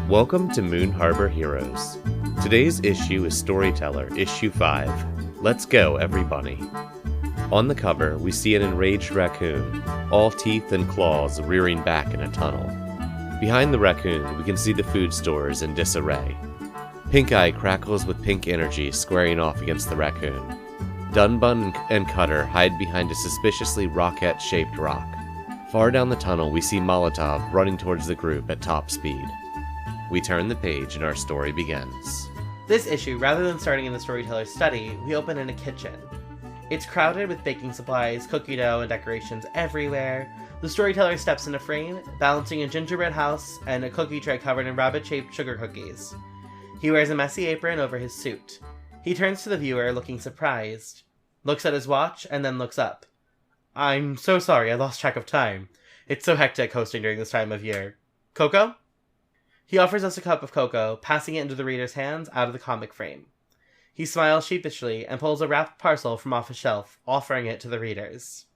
Welcome to Moon Harbor Heroes. Today's issue is Storyteller, issue 5. Let's go, Everybunny. On the cover, we see an enraged raccoon, all teeth and claws rearing back in a tunnel. Behind the raccoon, we can see the food stores in disarray. Pink Eye crackles with pink energy, squaring off against the raccoon. Dunbun and Cutter hide behind a suspiciously rocket-shaped rock. Far down the tunnel, we see Molotov running towards the group at top speed. We turn the page and our story begins. This issue, rather than starting in the storyteller's study, we open in a kitchen. It's crowded with baking supplies, cookie dough, and decorations everywhere. The storyteller steps in a frame, balancing a gingerbread house and a cookie tray covered in rabbit-shaped sugar cookies. He wears a messy apron over his suit. He turns to the viewer, looking surprised, looks at his watch, and then looks up. "I'm so sorry, I lost track of time. It's so hectic hosting during this time of year. Cocoa?" He offers us a cup of cocoa, passing it into the reader's hands out of the comic frame. He smiles sheepishly and pulls a wrapped parcel from off a shelf, offering it to the readers.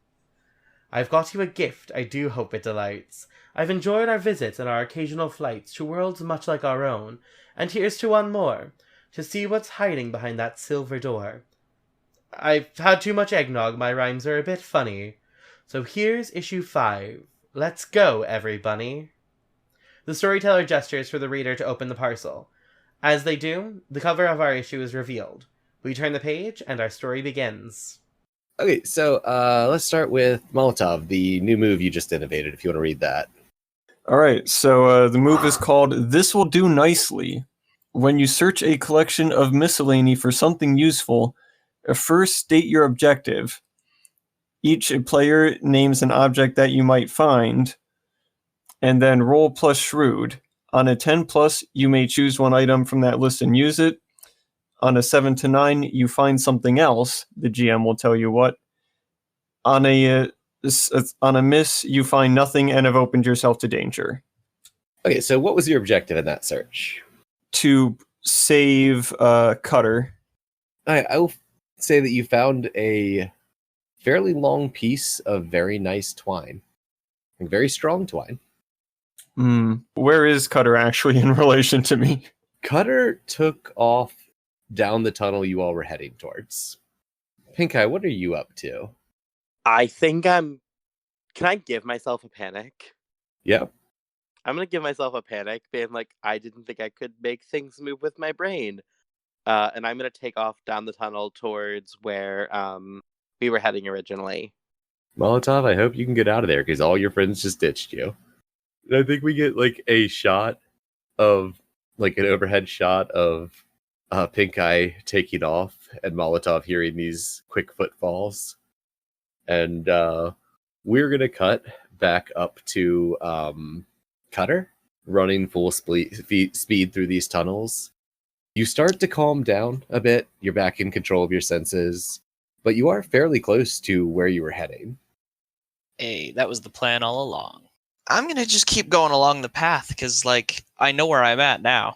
"I've got you a gift, I do hope it delights. I've enjoyed our visits and our occasional flights to worlds much like our own, and here's to one more, to see what's hiding behind that silver door. I've had too much eggnog, my rhymes are a bit funny. So here's issue 5. Let's go, Everybunny." The storyteller gestures for the reader to open the parcel. As they do, the cover of our issue is revealed. We turn the page, and our story begins. Okay, so let's start with Molotov, the new move you just innovated, if you want to read that. All right, so the move is called This Will Do Nicely. When you search a collection of miscellany for something useful, first state your objective. Each player names an object that you might find, and then roll plus shrewd. On a 10+, you may choose one item from that list and use it. On a 7 to 9, you find something else. The GM will tell you what. On a miss, you find nothing and have opened yourself to danger. Okay, so what was your objective in that search? To save Cutter. I will say that you found a fairly long piece of very nice twine. Very strong twine. Where is Cutter actually in relation to me? Cutter took off down the tunnel you all were heading towards. Pink Eye, what are you up to? I think Can I give myself a panic? Yeah. I'm gonna give myself a panic, being like, I didn't think I could make things move with my brain. And I'm gonna take off down the tunnel towards where we were heading originally. Molotov, I hope you can get out of there, because all your friends just ditched you. I think we get like a shot of, like an overhead shot of Pink Eye taking off and Molotov hearing these quick footfalls. And we're going to cut back up to Cutter running full speed through these tunnels. You start to calm down a bit. You're back in control of your senses, but you are fairly close to where you were heading. Hey, that was the plan all along. I'm going to just keep going along the path because, I know where I'm at now.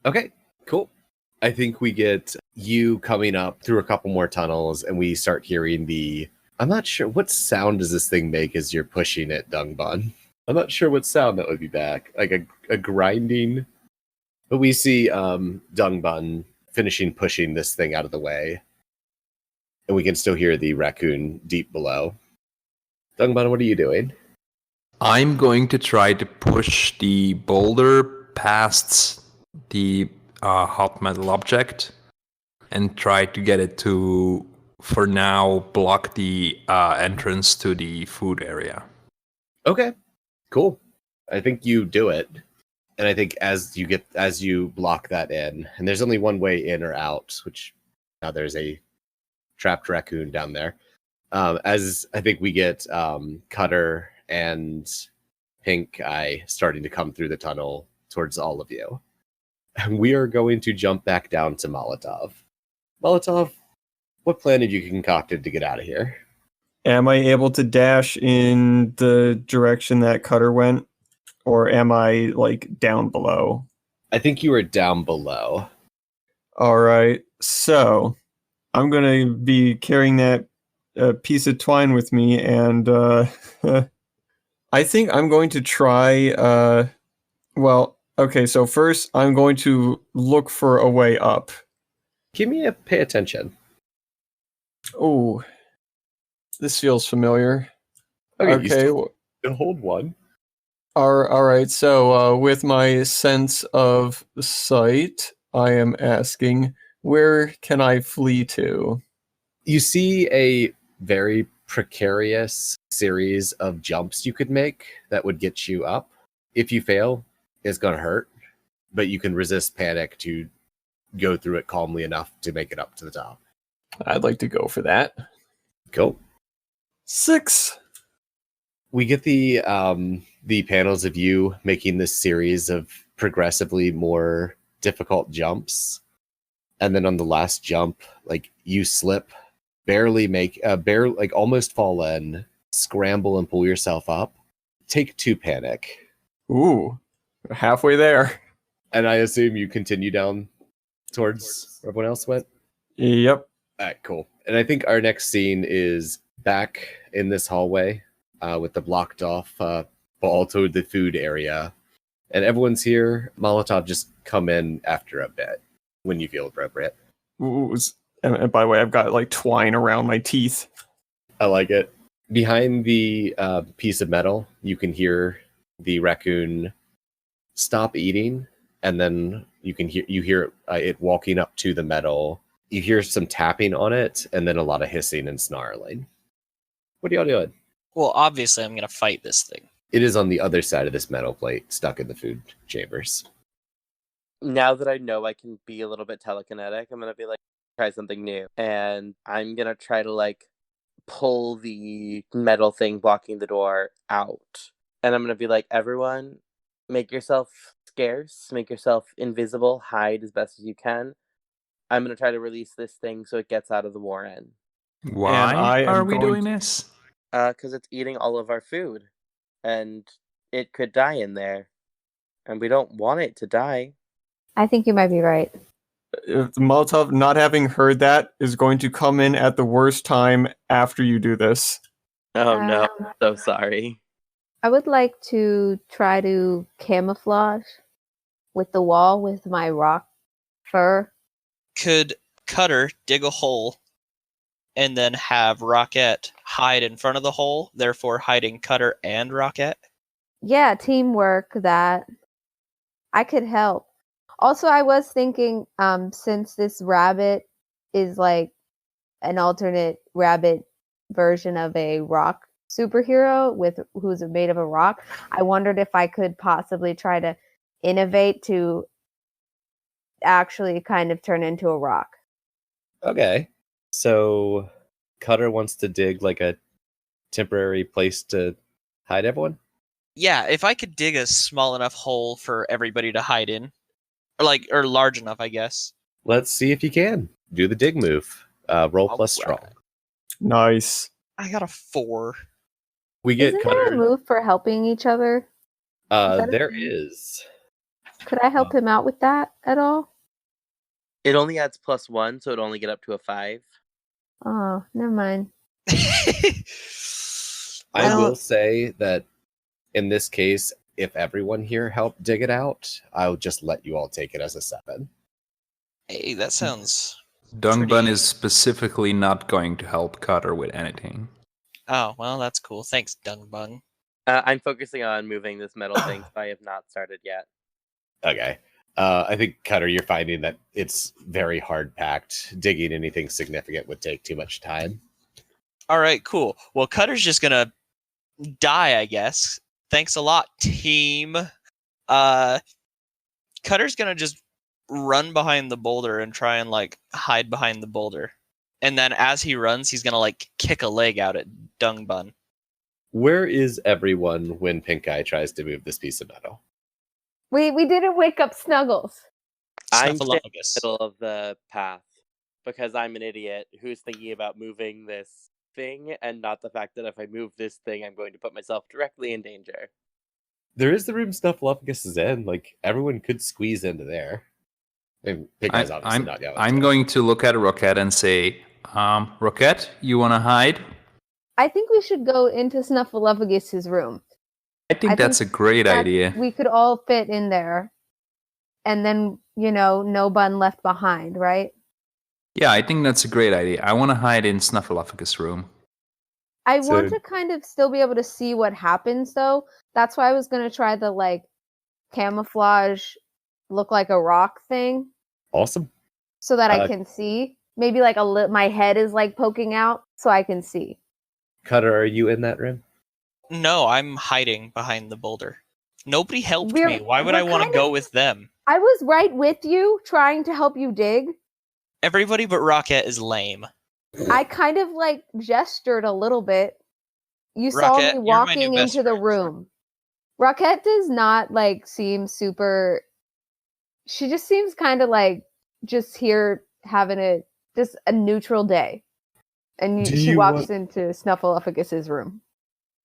Okay, cool. I think we get you coming up through a couple more tunnels, and we start hearing I'm not sure, what sound does this thing make as you're pushing it, Dungbun? I'm not sure what sound that would be back. Like a grinding? But we see Dungbun finishing pushing this thing out of the way. And we can still hear the raccoon deep below. Dungbun, what are you doing? I'm going to try to push the boulder past the hot metal object and try to get it to, for now, block the entrance to the food area. Okay, cool. I think you do it. And I think as you block that in, and there's only one way in or out, which now there's a trapped raccoon down there. As I think we get Cutter and Pink Eye starting to come through the tunnel towards all of you. And we are going to jump back down to Molotov. Molotov, what plan have you concocted to get out of here? Am I able to dash in the direction that Cutter went? Or am I, down below? I think you were down below. All right. So, I'm going to be carrying that piece of twine with me, and I think I'm going to try, Okay, so first I'm going to look for a way up. Give me a pay attention. Oh, this feels familiar. Okay, you Okay, still hold one. all right. So with my sense of sight, I am asking, where can I flee to? You see a very precarious series of jumps you could make that would get you up. If you fail, it's going to hurt, but you can resist panic to go through it calmly enough to make it up to the top. I'd like to go for that. Cool. 6. We get the panels of you making this series of progressively more difficult jumps, and then on the last jump, like you slip, barely almost fall in, scramble and pull yourself up. Take 2 panic, Ooh, halfway there. and I assume you continue down towards where everyone else went. Yep. All right, cool. And I think our next scene is back in this hallway with the blocked off ball toward the food area. And everyone's here. Molotov, just come in after a bit when you feel appropriate. Ooh, and by the way, I've got like twine around my teeth. I like it. Behind the piece of metal, you can hear the raccoon stop eating, and then you hear it walking up to the metal. You hear some tapping on it, and then a lot of hissing and snarling. What are y'all doing? Well, obviously, I'm gonna fight this thing. It is on the other side of this metal plate, stuck in the food chambers. Now that I know I can be a little bit telekinetic, I'm gonna be like, try something new. And I'm gonna try to like pull the metal thing blocking the door out. And I'm gonna be like, everyone, make yourself scarce, make yourself invisible, hide as best as you can. I'm gonna try to release this thing so it gets out of the warren. Why I are am we going doing this? Because it's eating all of our food. And it could die in there. And we don't want it to die. I think you might be right. If Molotov, not having heard that, is going to come in at the worst time after you do this. Oh no, Um, so sorry. I would like to try to camouflage with the wall with my rock fur. Could Cutter dig a hole and then have Rocket hide in front of the hole, therefore hiding Cutter and Rocket? Yeah, teamwork that I could help. Also, I was thinking, since this rabbit is like an alternate rabbit version of a rock superhero who's made of a rock, I wondered if I could possibly try to innovate to actually kind of turn into a rock. Okay. So Cutter wants to dig like a temporary place to hide everyone? Yeah, if I could dig a small enough hole for everybody to hide in, or large enough, I guess. Let's see if you can. Do the dig move. Roll All plus right. strong. Nice. I got a 4. We get Isn't there a Cutter. move for helping each other? that a There thing? is. Could I help him out with that at all? It only adds +1, so it'd only get up to a 5. Oh, never mind. I don't- will say that in this case, if everyone here helped dig it out, I'll just let you all take it as a 7. Hey, that sounds... Dungbun Pretty- is specifically not going to help Cutter with anything. Oh, well, that's cool. Thanks, Dungbun. I'm focusing on moving this metal thing, so I have not started yet. Okay. I think, Cutter, you're finding that it's very hard packed. Digging anything significant would take too much time. All right, cool. Well, Cutter's just gonna die, I guess. Thanks a lot, team. Cutter's gonna just run behind the boulder and try and like hide behind the boulder. And then as he runs, he's gonna like kick a leg out at Dungbun. Where is everyone when Pink Eye tries to move this piece of metal? We didn't wake up Snuggles. I'm staying in the Snuffleupagus. middle of the path because I'm an idiot who's thinking about moving this thing and not the fact that if I move this thing, I'm going to put myself directly in danger. There is the room Snuffleupagus is in. Like, everyone could squeeze into there. And Pink Eye's obviously not going I'm going to look at Rocket and say, Rocket, you want to hide? I think we should go into Snuffleupagus' room. I think that's a great idea. We could all fit in there. and then, no bun left behind, right? Yeah, I think that's a great idea. I want to hide in Snuffleupagus' room. I So- want to kind of still be able to see what happens, though. That's why I was going to try the, camouflage look like a rock thing Awesome. so that I Uh, can see. Maybe, my head is, poking out so I can see. Cutter, are you in that room? No, I'm hiding behind the boulder. Nobody helped We're- me. Why would we're I want to kinda- go with them? I was right with you trying to help you dig. Everybody but Rocket is lame. I kind of, gestured a little bit. You saw Rocket, me you're my new walking best into the friend. room. Rocket does not, seem super... She just seems kind of, just here having just a neutral day. And Do she you walks want- into Snuffleupagus's room.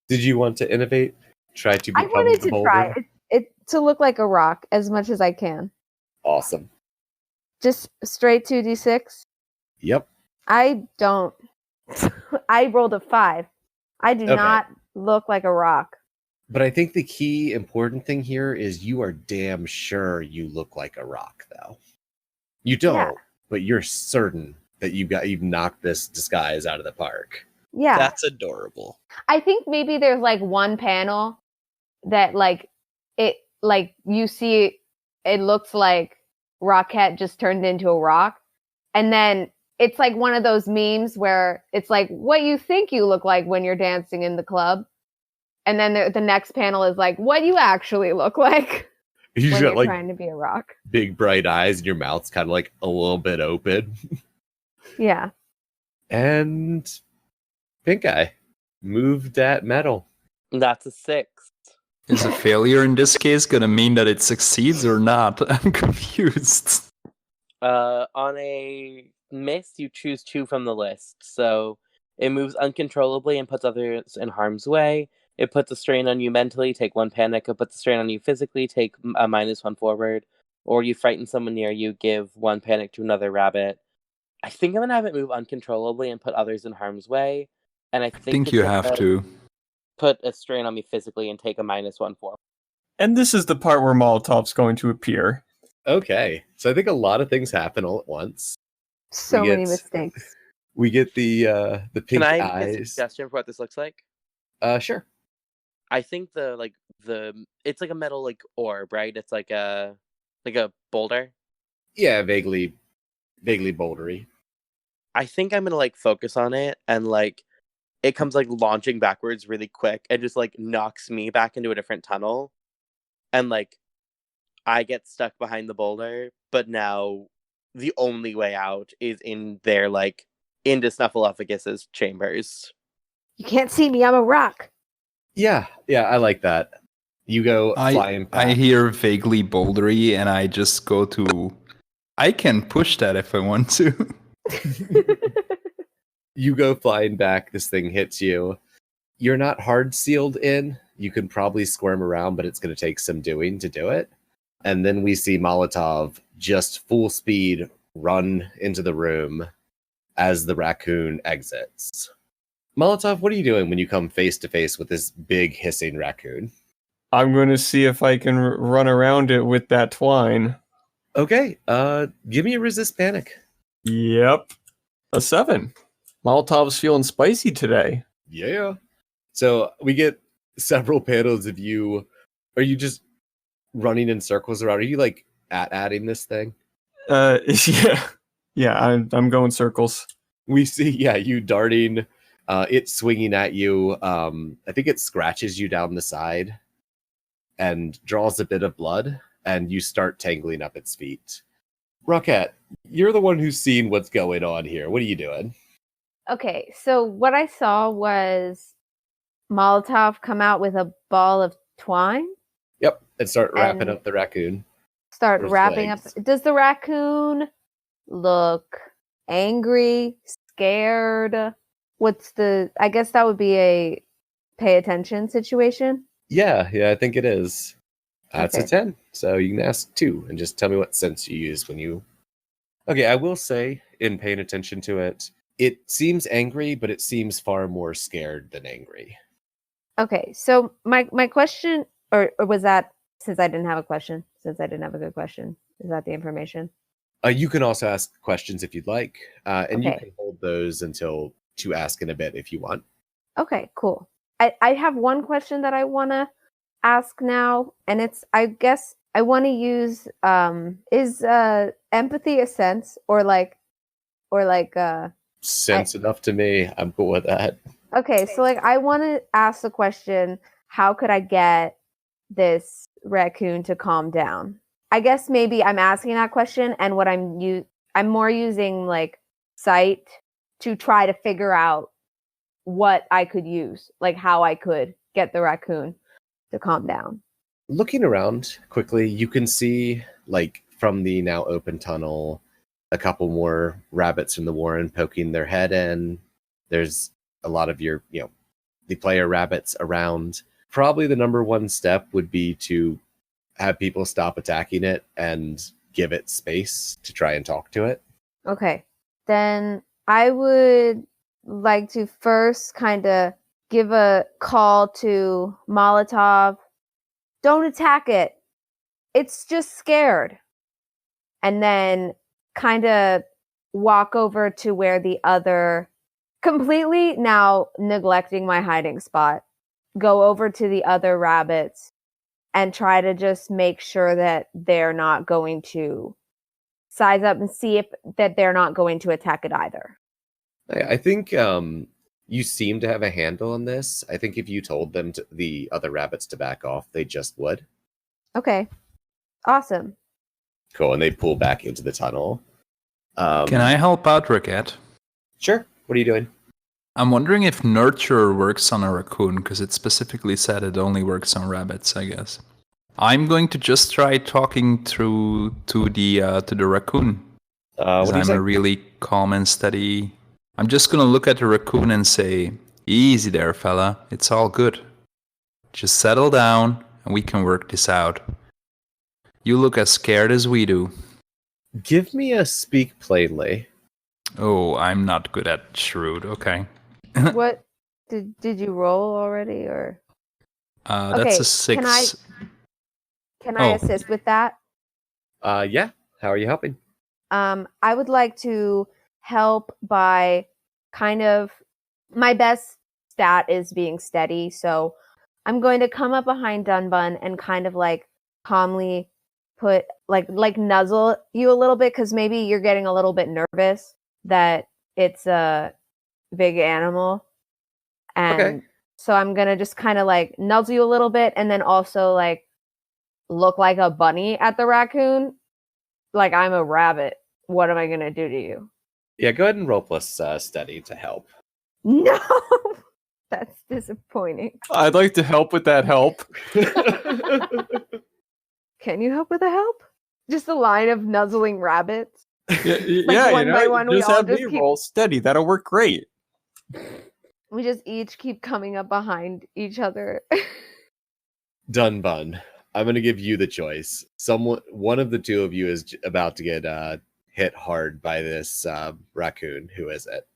Did you want to innovate? Try to I become wanted the to boulder? try it to look like a rock as much as I can. Awesome. Just straight 2d6. Yep. I don't. I rolled a 5. I do Okay. not look like a rock. But I think the key important thing here is you are damn sure you look like a rock, though. You don't, Yeah. but you're certain that you've knocked this disguise out of the park. Yeah. That's adorable. I think maybe there's one panel that you see it looks like Rocket just turned into a rock. And then it's one of those memes where it's what you think you look like when you're dancing in the club. And then the next panel is what you actually look like You when got you're trying to be a rock. big bright eyes and your mouth's kind of a little bit open. Yeah. And Pink Eye moved that metal. That's a 6. Is a failure in this case going to mean that it succeeds or not? I'm confused. On a miss, you choose 2 from the list. So it moves uncontrollably and puts others in harm's way. It puts a strain on you mentally, take 1 panic. It puts a strain on you physically, take a -1 forward. Or you frighten someone near you, give 1 panic to another rabbit. I think I'm going to have it move uncontrollably and put others in harm's way. And I I think think you have to. put a strain on me physically and take a -1 forward. And this is the part where Molotov's going to appear. Okay. So I think a lot of things happen all at once. So We many get- mistakes. We get the pink Can I make a eyes. suggestion for what this looks like? Sure. I think it's like a metal orb, right? It's like a boulder. Yeah, vaguely bouldery. I think I'm gonna focus on it and it comes launching backwards really quick and just knocks me back into a different tunnel. And I get stuck behind the boulder, but now the only way out is in there into Snuffleupagus's chambers. You can't see me. I'm a rock. Yeah, I like that. You go flying I past. hear vaguely bouldery and I just go to... I can push that if I want to. You go flying back. This thing hits you. You're not hard sealed in. You can probably squirm around, but it's going to take some doing to do it. And then we see Molotov just full speed run into the room as the raccoon exits. Molotov, what are you doing when you come face to face with this big hissing raccoon? I'm going to see if I can run around it with that twine. Okay, give me a resist panic. Yep. A 7. Molotov's feeling spicy today. Yeah. So we get several panels of you. Are you just running in circles around? Are you adding this thing? Yeah. Yeah, I'm going circles. We see, you darting, it swinging at you. I think it scratches you down the side and draws a bit of blood, and you start tangling up its feet. Rocket, you're the one who's seen what's going on here. What are you doing? Okay, so what I saw was Molotov come out with a ball of twine. Yep, and start wrapping And- up the raccoon. Start With wrapping legs. up. Does the raccoon look angry, scared? I guess that would be a pay attention situation. Yeah, I think it is. That's Okay. a 10. So you can ask 2 and just tell me what sense you use when you... Okay, I will say, in paying attention to it, it seems angry, but it seems far more scared than angry. Okay, so my question, or was that since I didn't have a question, since I didn't have a good question? Is that the information? You can also ask questions if you'd like, and you Okay. can hold those until to ask in a bit if you want. Okay, cool. I have one question that I want to ask now, and it's, I guess I want to use is empathy a sense or like Sense enough to me. I'm cool with that. okay, so like I want to ask the question, how could I get this raccoon to calm down? I guess maybe I'm asking that question, and what I'm more using like sight to try to figure out what I could use, like how I could get the raccoon to calm down. Looking around quickly, you can see, like, from the now open tunnel, a couple more rabbits from the warren poking their head in. There's a lot of your, the player rabbits around. Probably the number one step would be to have people stop attacking it and give it space to try and talk to it. Okay. Then I would like to first kind of give a call to Molotov. Don't attack it. It's just scared. And then kind of walk over to where the other, completely now neglecting my hiding spot, go over to the other rabbits and try to just make sure that they're not going to size up and see if that they're not going to attack it either. I think you seem to have a handle on this. I think if you told them the other rabbits to back off, they just would. Okay. Awesome. Cool, and they pull back into the tunnel. Can I help out, Rickett? Sure. What are you doing? I'm wondering if nurture works on a raccoon, because it specifically said it only works on rabbits, I guess. I'm going to just try talking through to the raccoon. What do you I'm say? a really calm and steady. I'm just gonna look at the raccoon and say, "Easy there, fella. It's all good. Just settle down, and we can work this out. You look as scared as we do." Give me a speak plainly. Oh, I'm not good at shrewd. Okay. What did you roll already, or That's Okay, a 6. can I Oh. assist with that? Yeah. How are you helping? I would like to help by kind of, my best stat is being steady, so I'm going to come up behind Dunbun and kind of like calmly put like nuzzle you a little bit, because maybe you're getting a little bit nervous that it's a big animal, and Okay. so I'm gonna just kind of like nuzzle you a little bit, and then also like look like a bunny at the raccoon, like I'm a rabbit. What am I gonna do to you? Yeah, go ahead and roll plus steady to help. No, that's disappointing. I'd like to help with that help. Can you help with the help? Just a line of nuzzling rabbits. Yeah, one by one, we just all have just me keep- roll steady. That'll work great. We just each keep coming up behind each other. Dunbun, I'm going to give you the choice. One of the two of you is about to get hit hard by this raccoon. Who is it?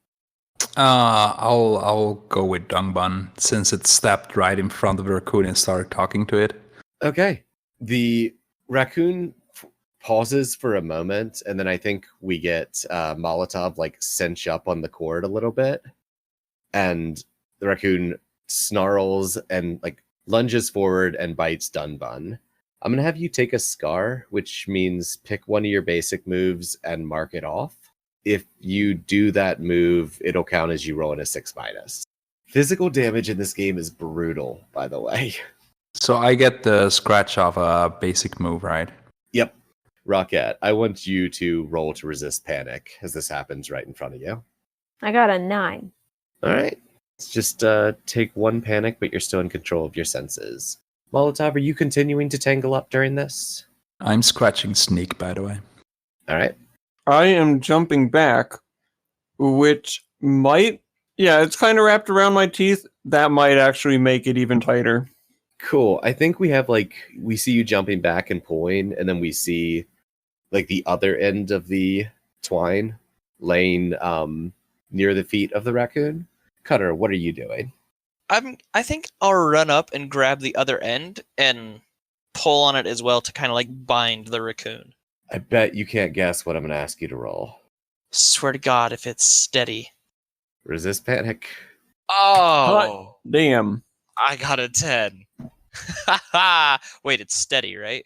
I'll go with Dungbun, since it stepped right in front of the raccoon and started talking to it. Okay. The raccoon pauses for a moment, and then I think we get Molotov like cinch up on the cord a little bit, and the raccoon snarls and like lunges forward and bites Dunbun. I'm gonna have you take a scar, which means pick one of your basic moves and mark it off. If you do that move, it'll count as you rolling a 6-. Physical damage in this game is brutal, by the way. So I get the scratch off a basic move, right? Yep. Rocket, I want you to roll to resist panic as this happens right in front of you. I got a 9. All right. Let's just take one panic, but you're still in control of your senses. Molotov, are you continuing to tangle up during this? I'm scratching sneak, by the way. All right. I am jumping back, which might, yeah, it's kind of wrapped around my teeth. That might actually make it even tighter. Cool. I think we see you jumping back and pulling, and then we see like the other end of the twine laying near the feet of the raccoon. Cutter, what are you doing? I think I'll run up and grab the other end and pull on it as well to kind of like bind the raccoon. I bet you can't guess what I'm going to ask you to roll. Swear to God, if it's steady. Resist panic. Oh, Damn. I got a 10. Wait, it's steady, right?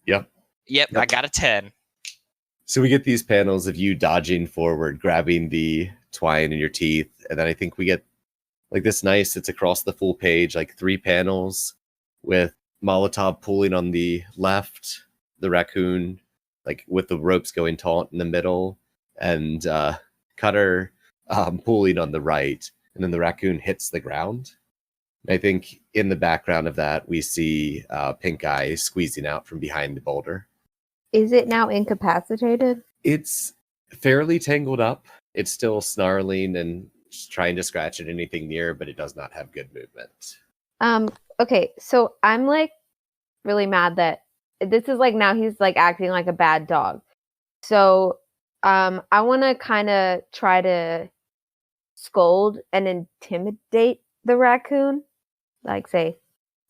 Yep. Yep, I got a 10. So we get these panels of you dodging forward, grabbing the twine in your teeth, and then I think we get like this nice, it's across the full page, like 3 panels with Molotov pulling on the left, the raccoon, like with the ropes going taut in the middle, and Cutter pulling on the right, and then the raccoon hits the ground. And I think in the background of that, we see Pink Eye squeezing out from behind the boulder. Is it now incapacitated? It's fairly tangled up. It's still snarling and trying to scratch at anything near, but it does not have good movement. Okay, so I'm like really mad that this is like now he's like acting like a bad dog. So I want to kind of try to scold and intimidate the raccoon, like say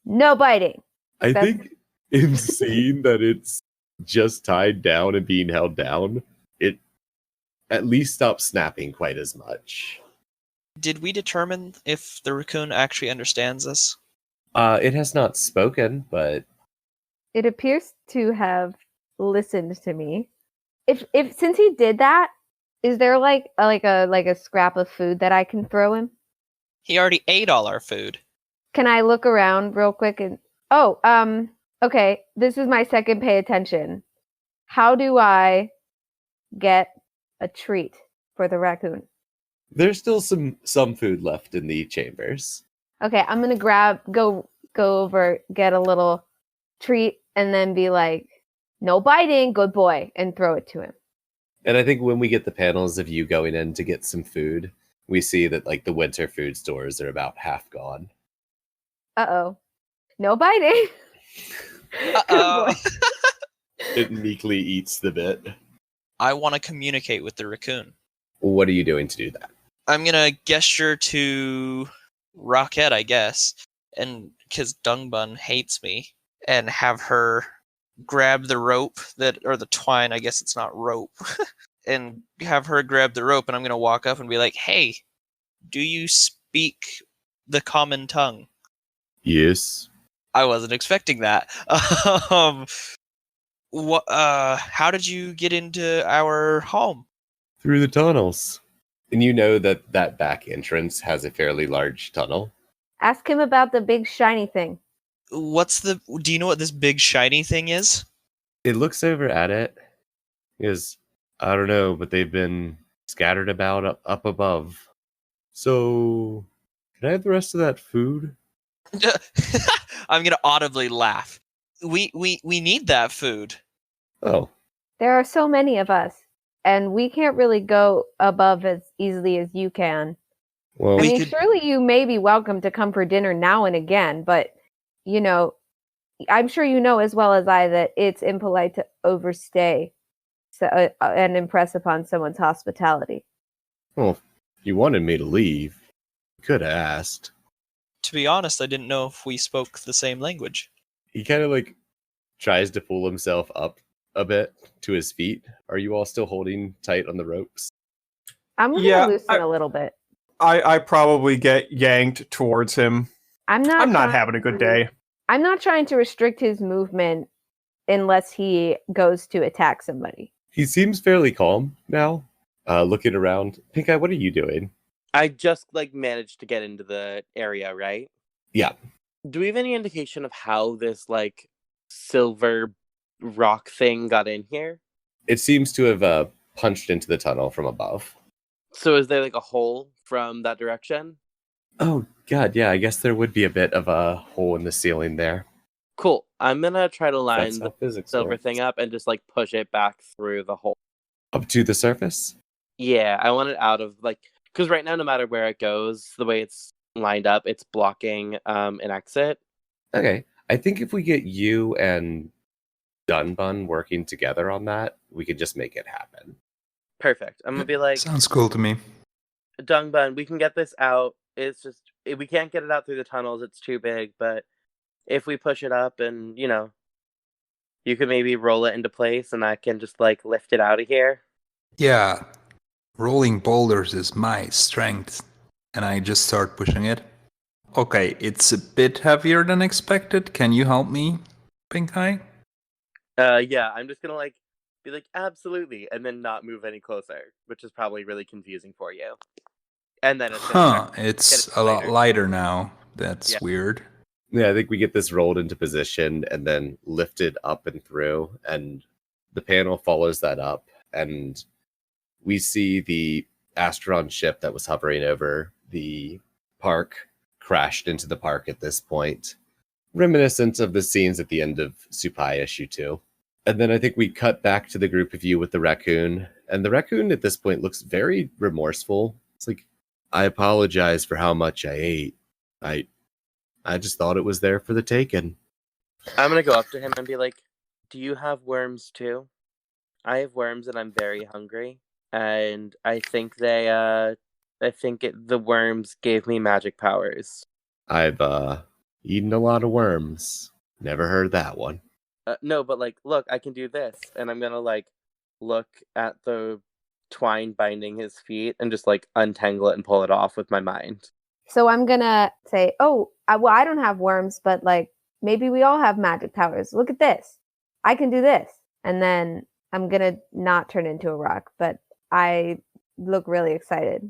no biting. I That's- think in seeing that it's just tied down and being held down, it at least stops snapping quite as much. Did we determine if the raccoon actually understands this? It has not spoken, but It appears to have listened to me. If since he did that, is there like a scrap of food that I can throw him? He already ate all our food. Can I look around real quick and okay, this is my second pay attention. How do I get a treat for the raccoon? there's still some food left in the chambers. Okay, I'm gonna go over, get a little treat, and then be like, no biting, good boy, and throw it to him. And I think when we get the panels of you going in to get some food, we see that like the winter food stores are about half gone. Uh-oh. No biting. Uh-oh. It meekly eats the bit. I want to communicate with the raccoon. What are you doing to do that? I'm gonna gesture to Rockette, I guess, and because Dungbun hates me, and have her grab the rope or the twine. I guess it's not rope, and have her grab the rope. And I'm gonna walk up and be like, "Hey, do you speak the common tongue?" Yes. I wasn't expecting that. What? How did you get into our home? Through the tunnels. And you know that that back entrance has a fairly large tunnel. Ask him about the big shiny thing. Do you know what this big shiny thing is? It looks over at it. Because, I don't know, but they've been scattered about up above. So, can I have the rest of that food? I'm gonna audibly laugh. We need that food. Oh, There are so many of us, and we can't really go above as easily as you can. well, I We mean, could- surely you may be welcome to come for dinner now and again, but, you know, I'm sure you know as well as I that it's impolite to overstay and impress upon someone's hospitality. well, if you wanted me to leave, you could have asked. To be honest, I didn't know if we spoke the same language. He kind of like tries to pull himself up a bit to his feet. Are you all still holding tight on the ropes? I'm going to Yeah, loosen a little bit. I probably get yanked towards him. I'm not I'm not trying having a good to- day. I'm not trying to restrict his movement unless he goes to attack somebody. He seems fairly calm now, looking around. Pink Eye, what are you doing? I just like managed to get into the area, right? Yeah. Do we have any indication of how this like silver rock thing got in here? It seems to have punched into the tunnel from above. So is there like a hole from that direction? Oh, God, yeah, I guess there would be a bit of a hole in the ceiling there. Cool. I'm gonna try to line That's the how physics silver works. thing up and just like push it back through the hole. Up to the surface? Yeah, I want it out of like because right now, no matter where it goes, the way it's lined up, it's blocking an exit. Okay. I think if we get you and Dunbun working together on that, we could just make it happen. Perfect. I'm gonna be like, Sounds cool to me. Dungbun, we can get this out. It's just we can't get it out through the tunnels. It's too big. But if we push it up and you could maybe roll it into place and I can just like lift it out of here. Yeah, rolling boulders is my strength. And I just start pushing it. Okay, it's a bit heavier than expected. Can you help me, Pink Eye? Yeah, I'm just gonna like be like, absolutely, and then not move any closer, which is probably really confusing for you. And then it's gonna start. It's get a lot lighter. lighter now. That's Yeah. weird. Yeah, I think we get this rolled into position and then lifted up and through, and the panel follows that up, and we see the Astron ship that was hovering over the park crashed into the park at this point, reminiscent of the scenes at the end of Supai issue 2. And then I think we cut back to the group of you with the raccoon, and the raccoon at this point looks very remorseful. It's like, I apologize for how much I ate. I just thought it was there for the taking. I'm gonna go up to him and be like, "Do you have worms too? I have worms and I'm very hungry, and I think the worms gave me magic powers." I've eaten a lot of worms. Never heard that one. No, but like, look, I can do this, and I'm gonna like look at the twine binding his feet and just like untangle it and pull it off with my mind. So I'm gonna say, oh, I don't have worms, but like maybe we all have magic powers. Look at this. I can do this. And then I'm gonna not turn into a rock, but I look really excited.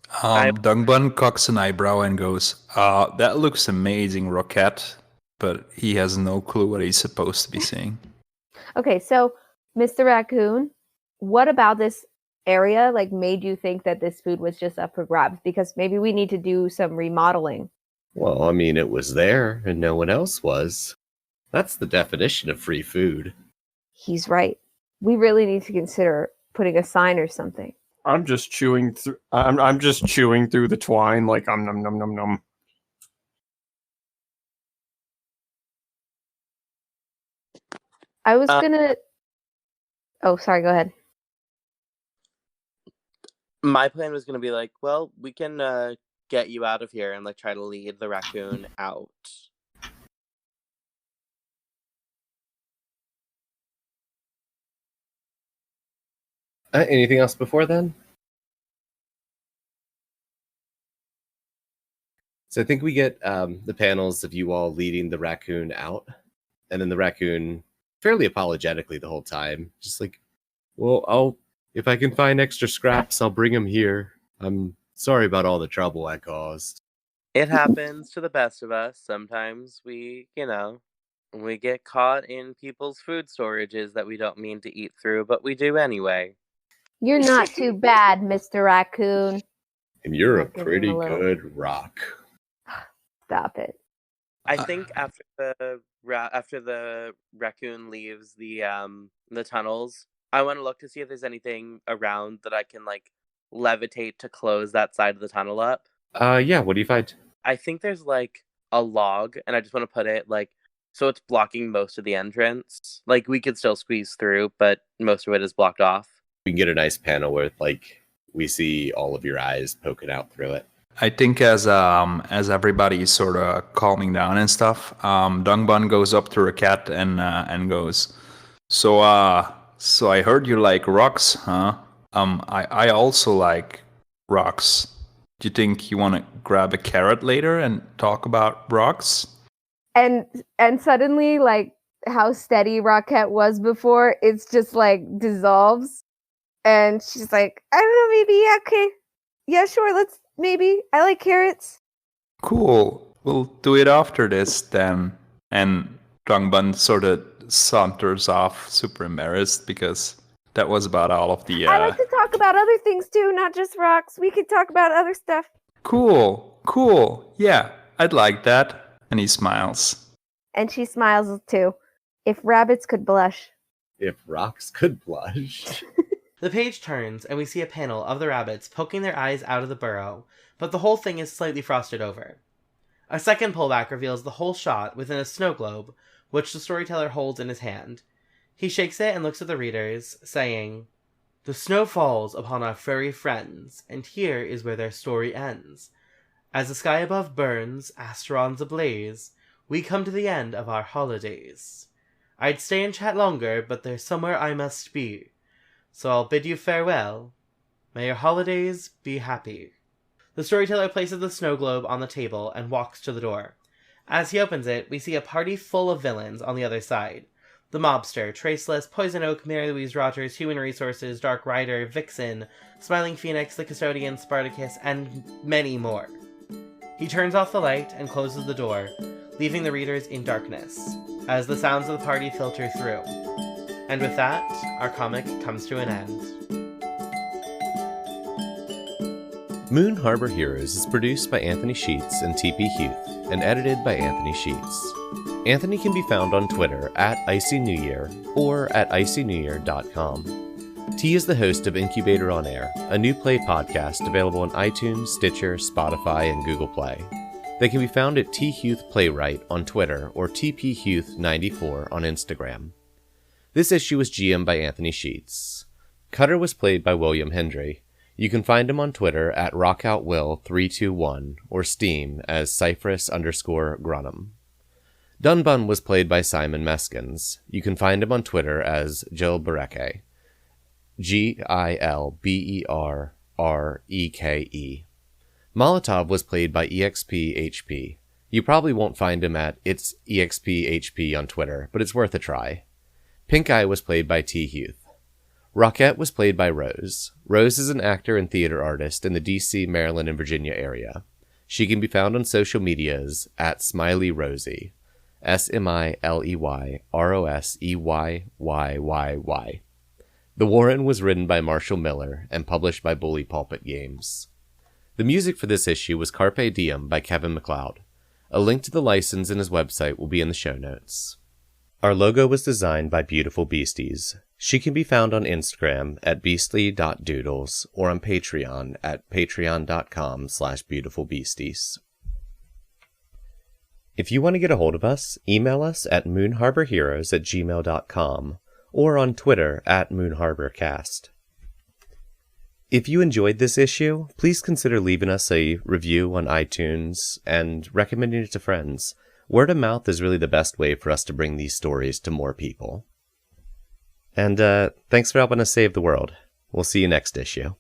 Dungbun cocks an eyebrow and goes, that looks amazing, Rocket. But he has no clue what he's supposed to be saying. Okay, so Mr. Raccoon, what about this area like made you think that this food was just up for grabs? Because maybe we need to do some remodeling. Well, I mean, it was there and no one else was. That's the definition of free food. He's right. We really need to consider putting a sign or something. I'm just chewing through. I'm just chewing through the twine like num num num num. I was gonna. Oh, sorry. Go ahead. My plan was gonna be like, well, we can get you out of here and like try to lead the raccoon out. Anything else before then? So I think we get the panels of you all leading the raccoon out, and then the raccoon fairly apologetically the whole time, just like, well, if I can find extra scraps, I'll bring them here. I'm sorry about all the trouble I caused. It happens to the best of us. Sometimes we get caught in people's food storages that we don't mean to eat through, but we do anyway. You're not too bad, Mr. Raccoon. And you're a I'll give him pretty a little- good rock. Stop it. I think after the raccoon leaves the tunnels, I want to look to see if there's anything around that I can like levitate to close that side of the tunnel up. Yeah, what do you find? I think there's like a log, and I just want to put it like so it's blocking most of the entrance. Like we could still squeeze through, but most of it is blocked off. We can get a nice panel where like we see all of your eyes poking out through it. I think as everybody is sort of calming down and stuff, Dungbun goes up to Raket and goes, so I heard you like rocks, huh? I also like rocks. Do you think you want to grab a carrot later and talk about rocks? And suddenly, like how steady Rocket was before, it's just like dissolves. And she's like, I don't know, maybe, yeah, okay. Yeah, sure, let's, maybe. I like carrots. Cool. We'll do it after this then. And Dungbun sort of saunters off, super embarrassed, because that was about all of the... I like to talk about other things too, not just rocks. We could talk about other stuff. Cool. Yeah, I'd like that. And he smiles. And she smiles too. If rabbits could blush. If rocks could blush. The page turns, and we see a panel of the rabbits poking their eyes out of the burrow, but the whole thing is slightly frosted over. A second pullback reveals the whole shot within a snow globe, which the storyteller holds in his hand. He shakes it and looks at the readers, saying, "The snow falls upon our furry friends, and here is where their story ends. As the sky above burns, Asteron's ablaze, we come to the end of our holidays. I'd stay and chat longer, but there's somewhere I must be. So I'll bid you farewell. May your holidays be happy. The storyteller places the snow globe on the table and walks to the door. As he opens it, we see a party full of villains on the other side. The Mobster, Traceless, Poison Oak, Mary Louise Rogers, Human Resources, Dark Rider, Vixen, Smiling Phoenix, The Custodian, Spartacus, and many more. He turns off the light and closes the door, leaving the readers in darkness, as the sounds of the party filter through. And with that, our comic comes to an end. Moon Harbor Heroes is produced by Anthony Sheets and TP Huth, and edited by Anthony Sheets. Anthony can be found on Twitter at Icy New Year or at icynewyear.com. T is the host of Incubator on Air, a new play podcast available on iTunes, Stitcher, Spotify, and Google Play. They can be found at T Huth Playwright on Twitter or TPHuth94 on Instagram. This issue was GM'd by Anthony Sheets. Cutter was played by William Hendry. You can find him on Twitter at RockoutWill321 or Steam as Cypress_Grunham. Dunbun was played by Simon Meskins. You can find him on Twitter as Gil Bereke. GILBERREKE. Molotov was played by EXPHP. You probably won't find him at It's EXPHP on Twitter, but it's worth a try. Pink Eye was played by T. Huth. Rockette was played by Rose. Rose is an actor and theater artist in the DC, Maryland, and Virginia area. She can be found on social medias at Smiley Rosie. SMILEYROSEYYYY. The Warren was written by Marshall Miller and published by Bully Pulpit Games. The music for this issue was Carpe Diem by Kevin MacLeod. A link to the license and his website will be in the show notes. Our logo was designed by Beautiful Beasties. She can be found on Instagram at beastly.doodles or on Patreon at patreon.com/beautifulbeasties. If you want to get a hold of us, email us at moonharborheroes@gmail.com or on Twitter at moonharborcast. If you enjoyed this issue, please consider leaving us a review on iTunes and recommending it to friends. Word of mouth is really the best way for us to bring these stories to more people. And thanks for helping us save the world. We'll see you next issue.